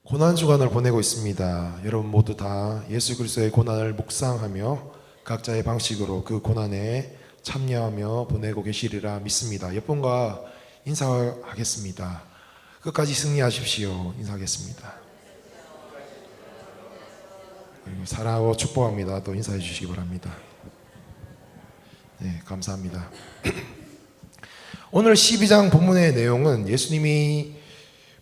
고난주간을 보내고 있습니다. 여러분 모두 다 예수 그리스도의 고난을 묵상하며 각자의 방식으로 그 고난에 참여하며 보내고 계시리라 믿습니다. 옆 분과 인사하겠습니다. 끝까지 승리하십시오. 인사하겠습니다. 사랑하고 축복합니다. 또 인사해 주시기 바랍니다. 네, 감사합니다. 오늘 12장 본문의 내용은 예수님이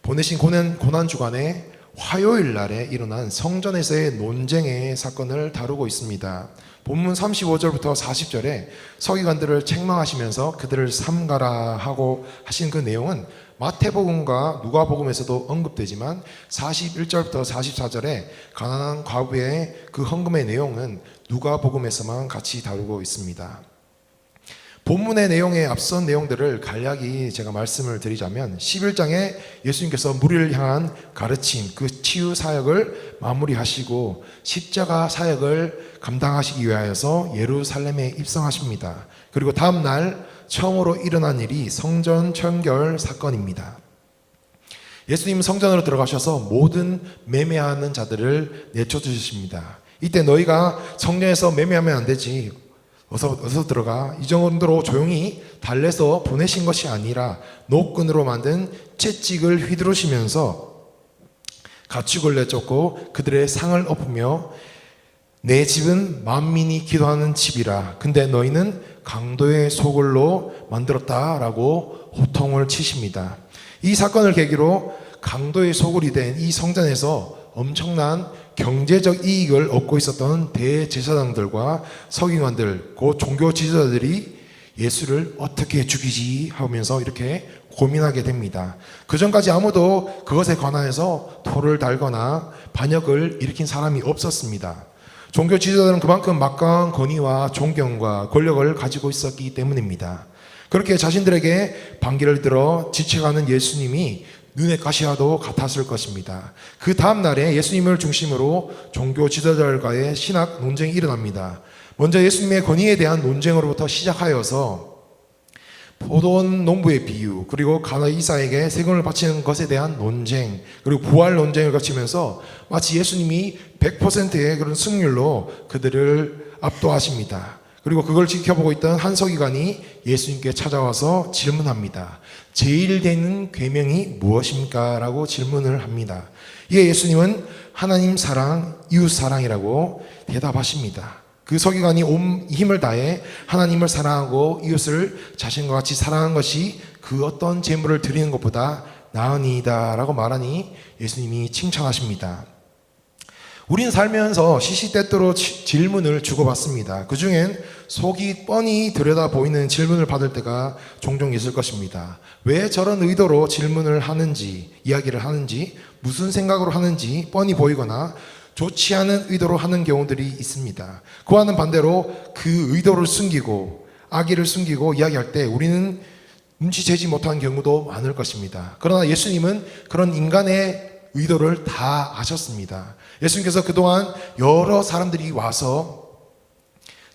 보내신 고난주간에 화요일 날에 일어난 성전에서의 논쟁의 사건을 다루고 있습니다. 본문 35절부터 40절에 서기관들을 책망하시면서 그들을 삼가라 하고 하신 그 내용은 마태복음과 누가복음에서도 언급되지만 41절부터 44절에 가난한 과부의 그 헌금의 내용은 누가복음에서만 같이 다루고 있습니다. 본문의 내용에 앞선 내용들을 간략히 제가 말씀을 드리자면 11장에 예수님께서 무리를 향한 가르침, 그 치유 사역을 마무리하시고 십자가 사역을 감당하시기 위하여서 예루살렘에 입성하십니다. 그리고 다음 날 처음으로 일어난 일이 성전 청결 사건입니다. 예수님은 성전으로 들어가셔서 모든 매매하는 자들을 내쫓으십니다. 이때 너희가 성전에서 매매하면 안 되지, 어서 들어가. 이 정도로 조용히 달래서 보내신 것이 아니라 노끈으로 만든 채찍을 휘두르시면서 가축을 내쫓고 그들의 상을 엎으며 내 집은 만민이 기도하는 집이라. 근데 너희는 강도의 소굴로 만들었다라고 호통을 치십니다. 이 사건을 계기로 강도의 소굴이 된 이 성전에서 엄청난 경제적 이익을 얻고 있었던 대제사장들과 서기관들, 그 종교 지도자들이 예수를 어떻게 죽이지 하면서 이렇게 고민하게 됩니다. 그 전까지 아무도 그것에 관하여서 토를 달거나 반역을 일으킨 사람이 없었습니다. 종교 지도자들은 그만큼 막강한 권위와 존경과 권력을 가지고 있었기 때문입니다. 그렇게 자신들에게 반기를 들어 지체가는 예수님이 눈의 가시와도 같았을 것입니다. 그 다음 날에 예수님을 중심으로 종교 지도자들과의 신학 논쟁이 일어납니다. 먼저 예수님의 권위에 대한 논쟁으로부터 시작하여서 포도원 농부의 비유, 그리고 가나이사에게 세금을 바치는 것에 대한 논쟁, 그리고 부활 논쟁을 거치면서 마치 예수님이 100%의 그런 승률로 그들을 압도하십니다. 그리고 그걸 지켜보고 있던 한 서기관이 예수님께 찾아와서 질문합니다. 제일 되는 계명이 무엇입니까? 라고 질문을 합니다. 이에 예수님은 하나님 사랑, 이웃 사랑이라고 대답하십니다. 그 서기관이 온 힘을 다해 하나님을 사랑하고 이웃을 자신과 같이 사랑한 것이 그 어떤 제물을 드리는 것보다 나으니이다 라고 말하니 예수님이 칭찬하십니다. 우린 살면서 시시때때로 질문을 주고받습니다. 그 중엔 속이 뻔히 들여다 보이는 질문을 받을 때가 종종 있을 것입니다. 왜 저런 의도로 질문을 하는지, 이야기를 하는지, 무슨 생각으로 하는지 뻔히 보이거나 좋지 않은 의도로 하는 경우들이 있습니다. 그와는 반대로 그 의도를 숨기고 악의를 숨기고 이야기할 때 우리는 눈치채지 못한 경우도 많을 것입니다. 그러나 예수님은 그런 인간의 의도를 다 아셨습니다. 예수님께서 그동안 여러 사람들이 와서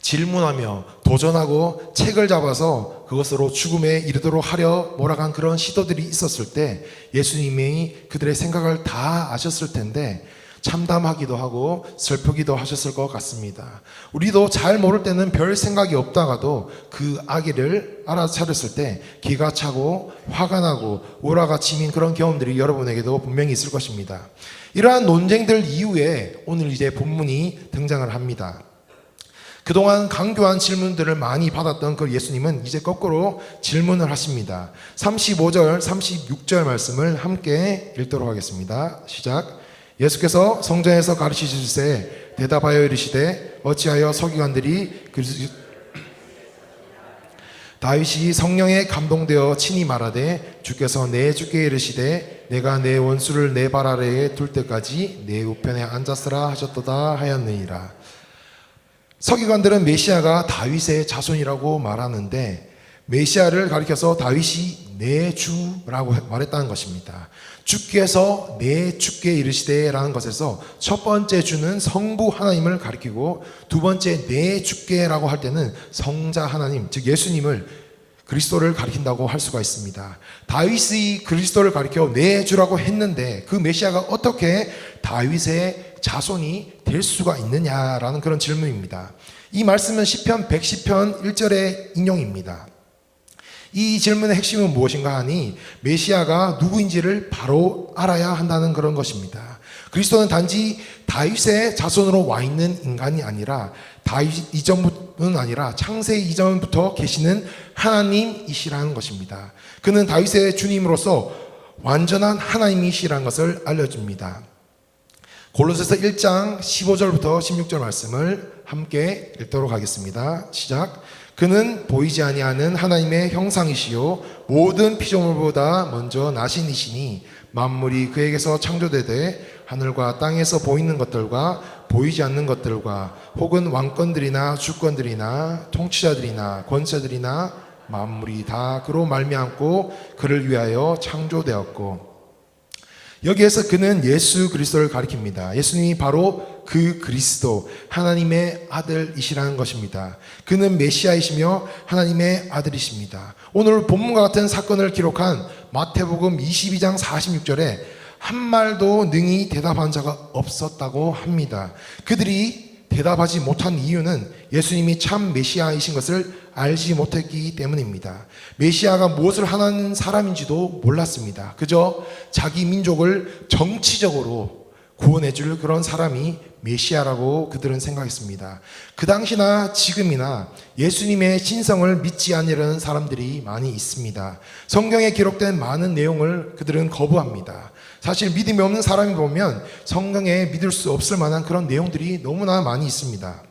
질문하며 도전하고 책을 잡아서 그것으로 죽음에 이르도록 하려 몰아간 그런 시도들이 있었을 때 예수님이 그들의 생각을 다 아셨을 텐데 참담하기도 하고 슬프기도 하셨을 것 같습니다. 우리도 잘 모를 때는 별 생각이 없다가도 그 악의를 알아차렸을 때 기가 차고 화가 나고 오라가 치민 그런 경험들이 여러분에게도 분명히 있을 것입니다. 이러한 논쟁들 이후에 오늘 이제 본문이 등장을 합니다. 그동안 강교한 질문들을 많이 받았던 그 예수님은 이제 거꾸로 질문을 하십니다. 35절, 36절 말씀을 함께 읽도록 하겠습니다. 시작. 예수께서 성전에서 가르치실세 대답하여 이르시되 어찌하여 서기관들이 다윗이 성령에 감동되어 친히 말하되 주께서 내 주께 이르시되 내가 내 원수를 내 발 아래에 둘 때까지 내 우편에 앉았으라 하셨도다 하였느니라. 서기관들은 메시아가 다윗의 자손이라고 말하는데 메시아를 가리켜서 다윗이 내 주라고 말했다는 것입니다. 주께서 내 주께 이르시되 라는 것에서 첫 번째 주는 성부 하나님을 가리키고 두 번째 내 주께 라고 할 때는 성자 하나님, 즉 예수님을 그리스도를 가리킨다고 할 수가 있습니다. 다윗이 그리스도를 가리켜 내 주라고 했는데 그 메시아가 어떻게 다윗의 자손이 될 수가 있느냐라는 그런 질문입니다. 이 말씀은 시편 110편 1절의 인용입니다. 이 질문의 핵심은 무엇인가 하니 메시아가 누구인지를 바로 알아야 한다는 그런 것입니다. 그리스도는 단지 다윗의 자손으로 와 있는 인간이 아니라 다윗 이전뿐 아니라 창세 이전부터 계시는 하나님이시라는 것입니다. 그는 다윗의 주님으로서 완전한 하나님이시라는 것을 알려줍니다. 골로새서 1장 15절부터 16절 말씀을 함께 읽도록 하겠습니다. 시작. 그는 보이지 아니하는 하나님의 형상이시요 모든 피조물보다 먼저 나신 이시니 만물이 그에게서 창조되되 하늘과 땅에서 보이는 것들과 보이지 않는 것들과 혹은 왕권들이나 주권들이나 통치자들이나 권세들이나 만물이 다 그로 말미암고 그를 위하여 창조되었고. 여기에서 그는 예수 그리스도를 가리킵니다. 예수님이 바로 그 그리스도 하나님의 아들이시라는 것입니다. 그는 메시아이시며 하나님의 아들이십니다. 오늘 본문과 같은 사건을 기록한 마태복음 22장 46절에 한 말도 능히 대답한 자가 없었다고 합니다. 그들이 대답하지 못한 이유는 예수님이 참 메시아이신 것을 알지 못했기 때문입니다. 메시아가 무엇을 하는 사람인지도 몰랐습니다. 그저 자기 민족을 정치적으로 구원해 줄 그런 사람이 메시아라고 그들은 생각했습니다. 그 당시나 지금이나 예수님의 신성을 믿지 않으려는 사람들이 많이 있습니다. 성경에 기록된 많은 내용을 그들은 거부합니다. 사실 믿음이 없는 사람이 보면 성경에 믿을 수 없을 만한 그런 내용들이 너무나 많이 있습니다.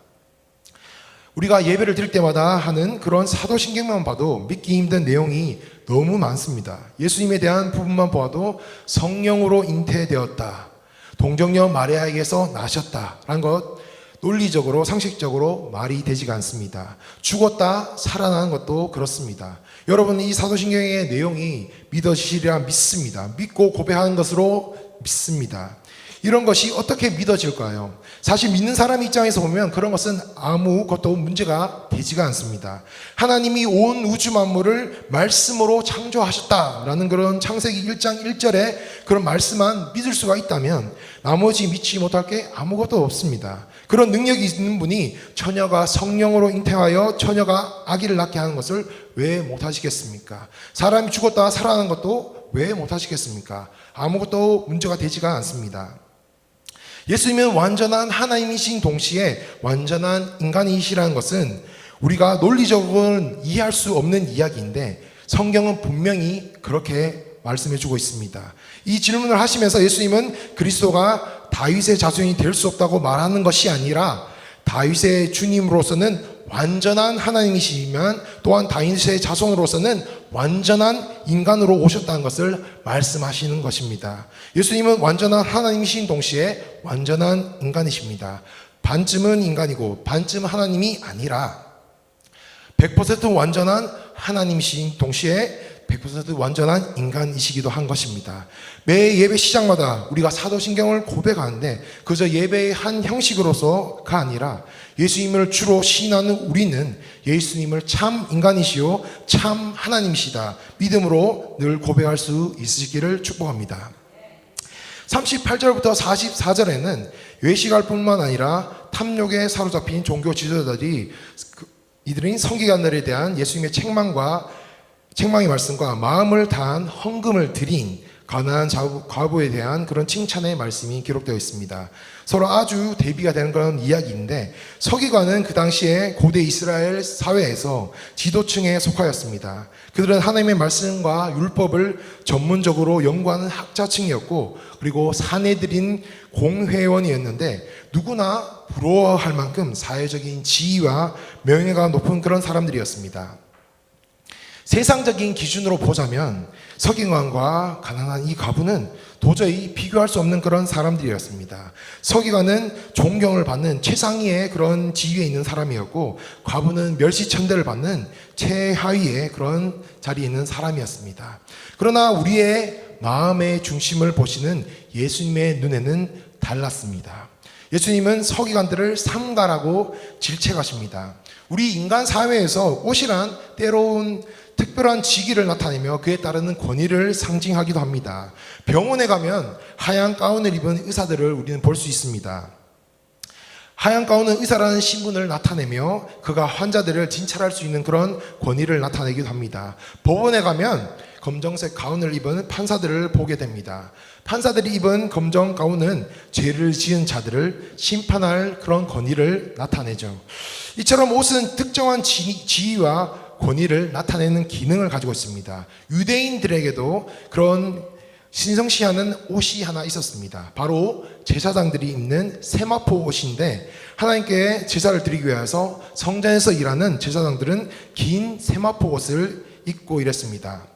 우리가 예배를 드릴 때마다 하는 그런 사도신경만 봐도 믿기 힘든 내용이 너무 많습니다. 예수님에 대한 부분만 보아도 성령으로 잉태되었다, 동정녀 마리아에게서 나셨다라는 것 논리적으로 상식적으로 말이 되지가 않습니다. 죽었다 살아나는 것도 그렇습니다. 여러분, 이 사도신경의 내용이 믿어지시리라 믿습니다. 믿고 고백하는 것으로 믿습니다. 이런 것이 어떻게 믿어질까요? 사실 믿는 사람 입장에서 보면 그런 것은 아무것도 문제가 되지가 않습니다. 하나님이 온 우주 만물을 말씀으로 창조하셨다라는 그런 창세기 1장 1절에 그런 말씀만 믿을 수가 있다면 나머지 믿지 못할 게 아무것도 없습니다. 그런 능력이 있는 분이 처녀가 성령으로 잉태하여 처녀가 아기를 낳게 하는 것을 왜 못하시겠습니까? 사람이 죽었다가 살아나는 것도 왜 못하시겠습니까? 아무것도 문제가 되지가 않습니다. 예수님은 완전한 하나님이신 동시에 완전한 인간이시라는 것은 우리가 논리적으로는 이해할 수 없는 이야기인데 성경은 분명히 그렇게 말씀해주고 있습니다. 이 질문을 하시면서 예수님은 그리스도가 다윗의 자손이 될 수 없다고 말하는 것이 아니라 다윗의 주님으로서는 완전한 하나님이시지만 또한 다윗의 자손으로서는 완전한 인간으로 오셨다는 것을 말씀하시는 것입니다. 예수님은 완전한 하나님이신 동시에 완전한 인간이십니다. 반쯤은 인간이고 반쯤 하나님이 아니라 100% 완전한 하나님이신 동시에 100% 완전한 인간이시기도 한 것입니다. 매 예배 시작마다 우리가 사도신경을 고백하는데 그저 예배의 한 형식으로서가 아니라 예수님을 주로 시인하는 우리는 예수님을 참 인간이시요 참 하나님이시다 믿음으로 늘 고백할 수 있으시기를 축복합니다. 38절부터 44절에는 외식할 뿐만 아니라 탐욕에 사로잡힌 종교 지도자들이 이들인 성기관들에 대한 예수님의 책망의 말씀과 마음을 다한 헌금을 드린 가난한 과부에 대한 그런 칭찬의 말씀이 기록되어 있습니다. 서로 아주 대비가 되는 그런 이야기인데 서기관은 그 당시에 고대 이스라엘 사회에서 지도층에 속하였습니다. 그들은 하나님의 말씀과 율법을 전문적으로 연구하는 학자층이었고 그리고 사내들인 공회원이었는데 누구나 부러워할 만큼 사회적인 지위와 명예가 높은 그런 사람들이었습니다. 세상적인 기준으로 보자면 서기관과 가난한 이 과부는 도저히 비교할 수 없는 그런 사람들이었습니다. 서기관은 존경을 받는 최상위의 그런 지위에 있는 사람이었고 과부는 멸시천대를 받는 최하위의 그런 자리에 있는 사람이었습니다. 그러나 우리의 마음의 중심을 보시는 예수님의 눈에는 달랐습니다. 예수님은 서기관들을 삼가라고 질책하십니다. 우리 인간 사회에서 옷이란 때로운 특별한 직위를 나타내며 그에 따르는 권위를 상징하기도 합니다. 병원에 가면 하얀 가운을 입은 의사들을 우리는 볼 수 있습니다. 하얀 가운은 의사라는 신분을 나타내며 그가 환자들을 진찰할 수 있는 그런 권위를 나타내기도 합니다. 법원에 가면 검정색 가운을 입은 판사들을 보게 됩니다. 판사들이 입은 검정 가운은 죄를 지은 자들을 심판할 그런 권위를 나타내죠. 이처럼 옷은 특정한 지위와 권위를 나타내는 기능을 가지고 있습니다. 유대인들에게도 그런 신성시하는 옷이 하나 있었습니다. 바로 제사장들이 입는 세마포 옷인데, 하나님께 제사를 드리기 위해서 성전에서 일하는 제사장들은 긴 세마포 옷을 입고 일했습니다.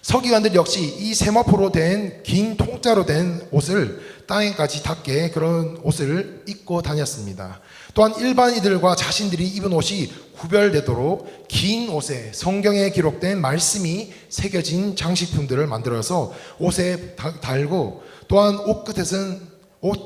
서기관들 역시 이 세마포로 된 긴 통짜로 된 옷을 땅에까지 닿게 그런 옷을 입고 다녔습니다. 또한 일반인들과 자신들이 입은 옷이 구별되도록 긴 옷에 성경에 기록된 말씀이 새겨진 장식품들을 만들어서 옷에 달고, 또한 옷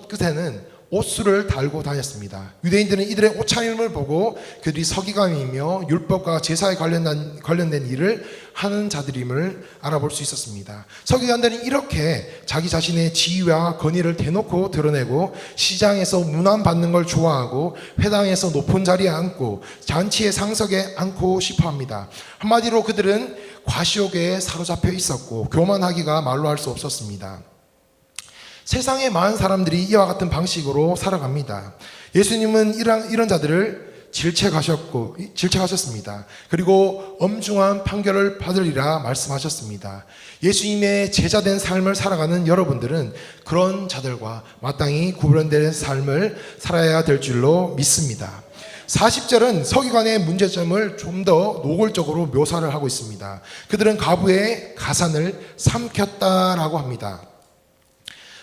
끝에는 옷술을 달고 다녔습니다. 유대인들은 이들의 옷차림을 보고 그들이 서기관이며 율법과 제사에 관련된 일을 하는 자들임을 알아볼 수 있었습니다. 서기관들은 이렇게 자기 자신의 지위와 권위를 대놓고 드러내고, 시장에서 문안받는 걸 좋아하고, 회당에서 높은 자리에 앉고, 잔치의 상석에 앉고 싶어 합니다. 한마디로 그들은 과시욕에 사로잡혀 있었고 교만하기가 말로 할 수 없었습니다. 세상의 많은 사람들이 이와 같은 방식으로 살아갑니다. 예수님은 이런 자들을 질책하셨습니다. 그리고 엄중한 판결을 받으리라 말씀하셨습니다. 예수님의 제자된 삶을 살아가는 여러분들은 그런 자들과 마땅히 구분된 삶을 살아야 될 줄로 믿습니다. 40절은 서기관의 문제점을 좀 더 노골적으로 묘사를 하고 있습니다. 그들은 과부의 가산을 삼켰다라고 합니다.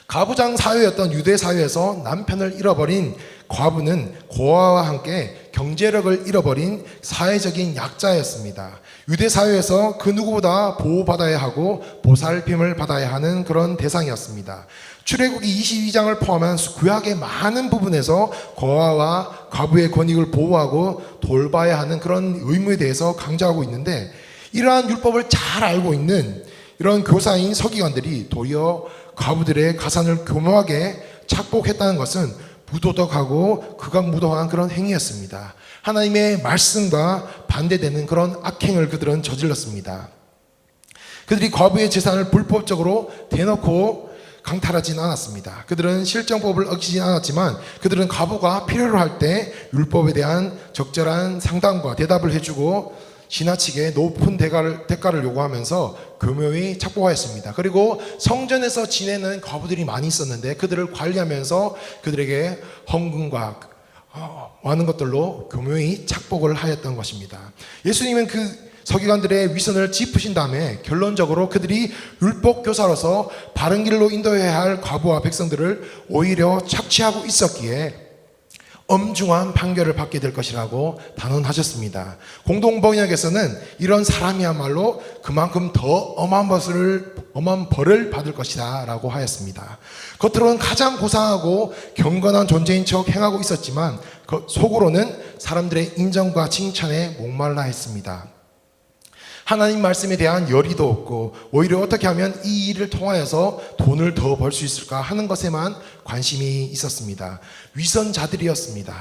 가부장 사회였던 유대 사회에서 남편을 잃어버린 과부는 고아와 함께 경제력을 잃어버린 사회적인 약자였습니다. 유대 사회에서 그 누구보다 보호받아야 하고 보살핌을 받아야 하는 그런 대상이었습니다. 출애굽기 22장을 포함한 구약의 많은 부분에서 고아와 과부의 권익을 보호하고 돌봐야 하는 그런 의무에 대해서 강조하고 있는데, 이러한 율법을 잘 알고 있는 이런 교사인 서기관들이 도리어 과부들의 가산을 교묘하게 착복했다는 것은 부도덕하고 극악무도한 그런 행위였습니다. 하나님의 말씀과 반대되는 그런 악행을 그들은 저질렀습니다. 그들이 과부의 재산을 불법적으로 대놓고 강탈하진 않았습니다. 그들은 실정법을 어기진 않았지만 그들은 과부가 필요로 할 때 율법에 대한 적절한 상담과 대답을 해주고 지나치게 높은 대가를 요구하면서 교묘히 착복하였습니다. 그리고 성전에서 지내는 과부들이 많이 있었는데 그들을 관리하면서 그들에게 헌금과 많은 것들로 교묘히 착복을 하였던 것입니다. 예수님은 그 서기관들의 위선을 짚으신 다음에 결론적으로 그들이 율법교사로서 바른 길로 인도해야 할 과부와 백성들을 오히려 착취하고 있었기에 엄중한 판결을 받게 될 것이라고 단언하셨습니다. 공동번역에서는 이런 사람이야말로 그만큼 더 엄한 벌을 받을 것이다 라고 하였습니다. 겉으로는 가장 고상하고 경건한 존재인 척 행하고 있었지만 속으로는 사람들의 인정과 칭찬에 목말라 했습니다. 하나님 말씀에 대한 열의도 없고 오히려 어떻게 하면 이 일을 통하여서 돈을 더 벌 수 있을까 하는 것에만 관심이 있었습니다. 위선자들이었습니다.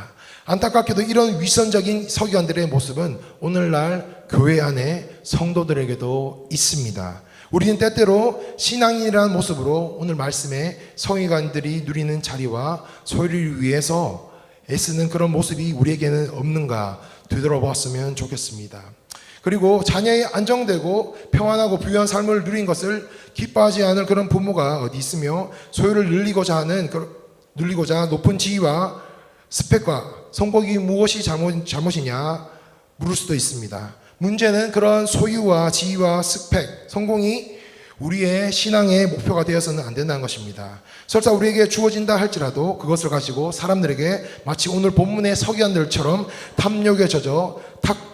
안타깝게도 이런 위선적인 서기관들의 모습은 오늘날 교회 안에 성도들에게도 있습니다. 우리는 때때로 신앙인이라는 모습으로 오늘 말씀에 서기관들이 누리는 자리와 소유를 위해서 애쓰는 그런 모습이 우리에게는 없는가 되돌아봤으면 좋겠습니다. 그리고 자녀의 안정되고 평안하고 부유한 삶을 누린 것을 기뻐하지 않을 그런 부모가 어디 있으며 소유를 늘리고자 높은 지위와 스펙과 성공이 무엇이 잘못이냐 물을 수도 있습니다. 문제는 그런 소유와 지위와 스펙, 성공이 우리의 신앙의 목표가 되어서는 안 된다는 것입니다. 설사 우리에게 주어진다 할지라도 그것을 가지고 사람들에게 마치 오늘 본문의 서기관들처럼 탐욕에 젖어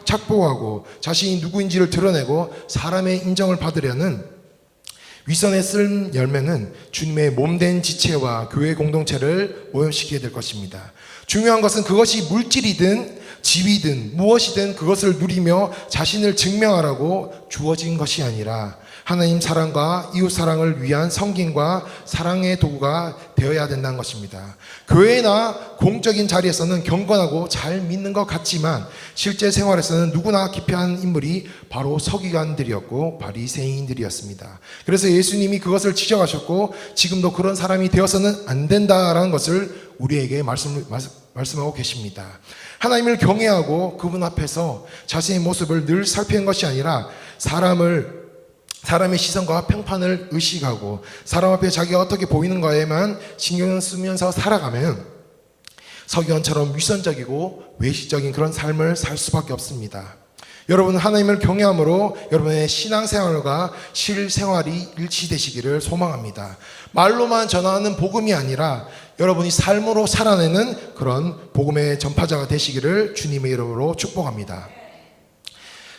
착복하고 자신이 누구인지를 드러내고 사람의 인정을 받으려는 위선에 쓴 열매는 주님의 몸된 지체와 교회 공동체를 오염시키게 될 것입니다. 중요한 것은 그것이 물질이든 지위든 무엇이든 그것을 누리며 자신을 증명하라고 주어진 것이 아니라 하나님 사랑과 이웃 사랑을 위한 섬김과 사랑의 도구가 되어야 된다는 것입니다. 교회나 공적인 자리에서는 경건하고 잘 믿는 것 같지만 실제 생활에서는 누구나 기피한 인물이 바로 서기관들이었고 바리새인들이었습니다. 그래서 예수님이 그것을 지적하셨고 지금도 그런 사람이 되어서는 안 된다라는 것을 우리에게 말씀하고 계십니다. 하나님을 경외하고 그분 앞에서 자신의 모습을 늘 살피는 것이 아니라 사람의 시선과 평판을 의식하고 사람 앞에 자기가 어떻게 보이는가에만 신경을 쓰면서 살아가면 서기관처럼 위선적이고 외식적인 그런 삶을 살 수밖에 없습니다. 여러분, 하나님을 경외함으로 여러분의 신앙생활과 실생활이 일치되시기를 소망합니다. 말로만 전하는 복음이 아니라 여러분이 삶으로 살아내는 그런 복음의 전파자가 되시기를 주님의 이름으로 축복합니다.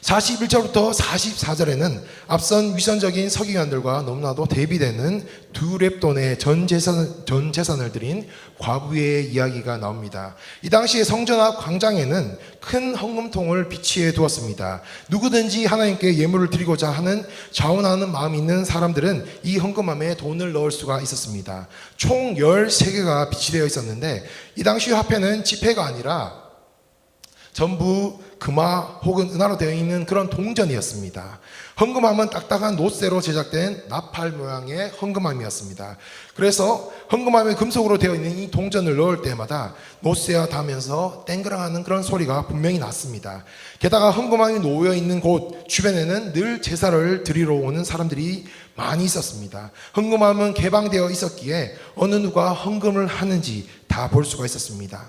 41절부터 44절에는 앞선 위선적인 서기관들과 너무나도 대비되는 두 렙돈의 전 재산을 드린 과부의 이야기가 나옵니다. 이 당시에 성전 앞 광장에는 큰 헌금통을 비치해 두었습니다. 누구든지 하나님께 예물을 드리고자 하는 자원하는 마음이 있는 사람들은 이 헌금함에 돈을 넣을 수가 있었습니다. 총 13개가 비치되어 있었는데 이 당시 화폐는 지폐가 아니라 전부 금화 혹은 은화로 되어 있는 그런 동전이었습니다. 헌금함은 딱딱한 놋쇠로 제작된 나팔 모양의 헌금함이었습니다. 그래서 헌금함에 금속으로 되어 있는 이 동전을 넣을 때마다 놋쇠와 닿으면서 땡그랑하는 그런 소리가 분명히 났습니다. 게다가 헌금함이 놓여 있는 곳 주변에는 늘 제사를 드리러 오는 사람들이 많이 있었습니다. 헌금함은 개방되어 있었기에 어느 누가 헌금을 하는지 다 볼 수가 있었습니다.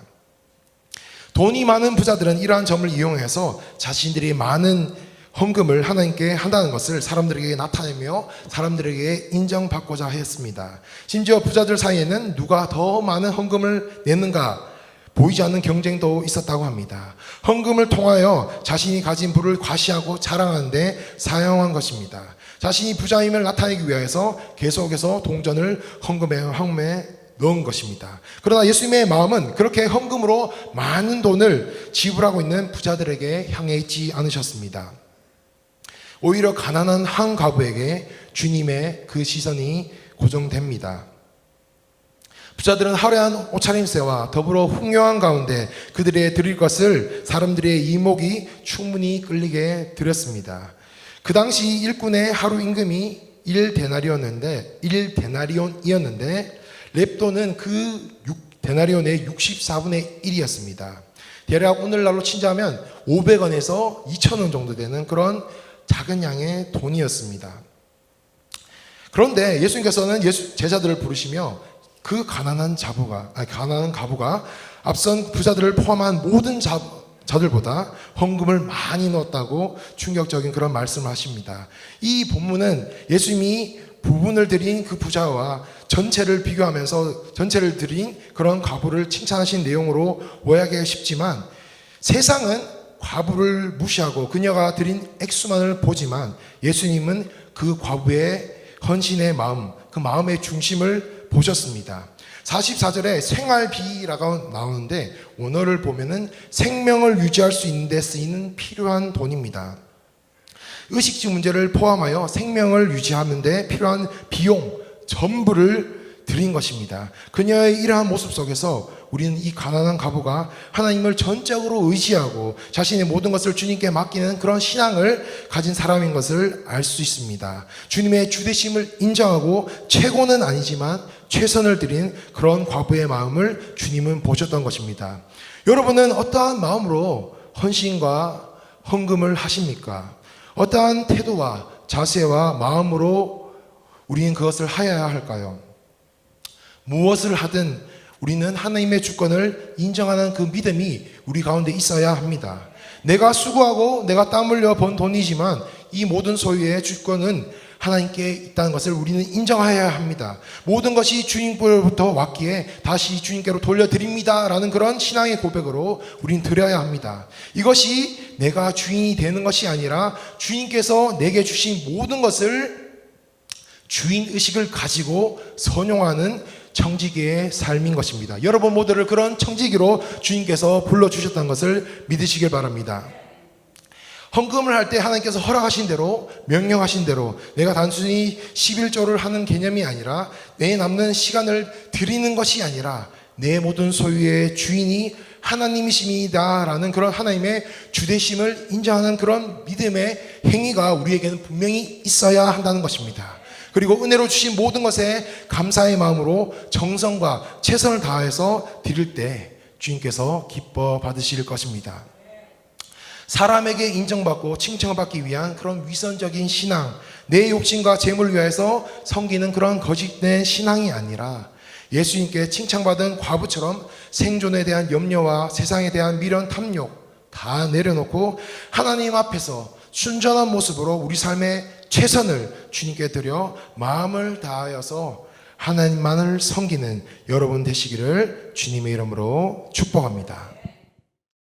돈이 많은 부자들은 이러한 점을 이용해서 자신들이 많은 헌금을 하나님께 한다는 것을 사람들에게 나타내며 사람들에게 인정받고자 했습니다. 심지어 부자들 사이에는 누가 더 많은 헌금을 내는가 보이지 않는 경쟁도 있었다고 합니다. 헌금을 통하여 자신이 가진 부를 과시하고 자랑하는 데 사용한 것입니다. 자신이 부자임을 나타내기 위해서 계속해서 동전을 헌금에 넣은 것입니다. 그러나 예수님의 마음은 그렇게 헌금으로 많은 돈을 지불하고 있는 부자들에게 향해 있지 않으셨습니다. 오히려 가난한 한 과부에게 주님의 그 시선이 고정됩니다. 부자들은 화려한 옷차림새와 더불어 풍요한 가운데 그들의 드릴 것을 사람들의 이목이 충분히 끌리게 드렸습니다. 그 당시 일꾼의 하루 임금이 1데나리온이었는데 렙돈은 그 데나리온의 64분의 1이었습니다. 대략 오늘날로 친자하면 500원에서 2,000원 정도 되는 그런 작은 양의 돈이었습니다. 그런데 예수님께서는 제자들을 부르시며 그 가난한 가부가 앞선 부자들을 포함한 모든 자들보다 헌금을 많이 넣었다고 충격적인 그런 말씀을 하십니다. 이 본문은 예수님이 부분을 드린 그 부자와 전체를 비교하면서 전체를 드린 그런 과부를 칭찬하신 내용으로 오해하기가 쉽지만 세상은 과부를 무시하고 그녀가 드린 액수만을 보지만 예수님은 그 과부의 헌신의 마음, 그 마음의 중심을 보셨습니다. 44절에 생활비라고 나오는데 원어를 보면은 생명을 유지할 수 있는 데 쓰이는 필요한 돈입니다. 의식주 문제를 포함하여 생명을 유지하는 데 필요한 비용 전부를 드린 것입니다. 그녀의 이러한 모습 속에서 우리는 이 가난한 과부가 하나님을 전적으로 의지하고 자신의 모든 것을 주님께 맡기는 그런 신앙을 가진 사람인 것을 알 수 있습니다. 주님의 주되심을 인정하고 최고는 아니지만 최선을 드린 그런 과부의 마음을 주님은 보셨던 것입니다. 여러분은 어떠한 마음으로 헌신과 헌금을 하십니까? 어떠한 태도와 자세와 마음으로 우리는 그것을 하여야 할까요? 무엇을 하든 우리는 하나님의 주권을 인정하는 그 믿음이 우리 가운데 있어야 합니다. 내가 수고하고 내가 땀 흘려 번 돈이지만 이 모든 소유의 주권은 하나님께 있다는 것을 우리는 인정해야 합니다. 모든 것이 주님께로부터 왔기에 다시 주님께로 돌려드립니다 라는 그런 신앙의 고백으로 우리는 드려야 합니다. 이것이 내가 주인이 되는 것이 아니라 주님께서 내게 주신 모든 것을 주인의식을 가지고 선용하는 청지기의 삶인 것입니다. 여러분 모두를 그런 청지기로 주님께서 불러주셨다는 것을 믿으시길 바랍니다. 헌금을 할 때 하나님께서 허락하신 대로, 명령하신 대로 내가 단순히 11조를 하는 개념이 아니라 내 남는 시간을 드리는 것이 아니라 내 모든 소유의 주인이 하나님이십니다 라는 그런 하나님의 주되심을 인정하는 그런 믿음의 행위가 우리에게는 분명히 있어야 한다는 것입니다. 그리고 은혜로 주신 모든 것에 감사의 마음으로 정성과 최선을 다해서 드릴 때 주님께서 기뻐 받으실 것입니다. 사람에게 인정받고 칭찬을 받기 위한 그런 위선적인 신앙, 내 욕심과 재물을 위해서 섬기는 그런 거짓된 신앙이 아니라 예수님께 칭찬받은 과부처럼 생존에 대한 염려와 세상에 대한 미련, 탐욕 다 내려놓고 하나님 앞에서 순전한 모습으로 우리 삶의 최선을 주님께 드려 마음을 다하여서 하나님만을 섬기는 여러분 되시기를 주님의 이름으로 축복합니다.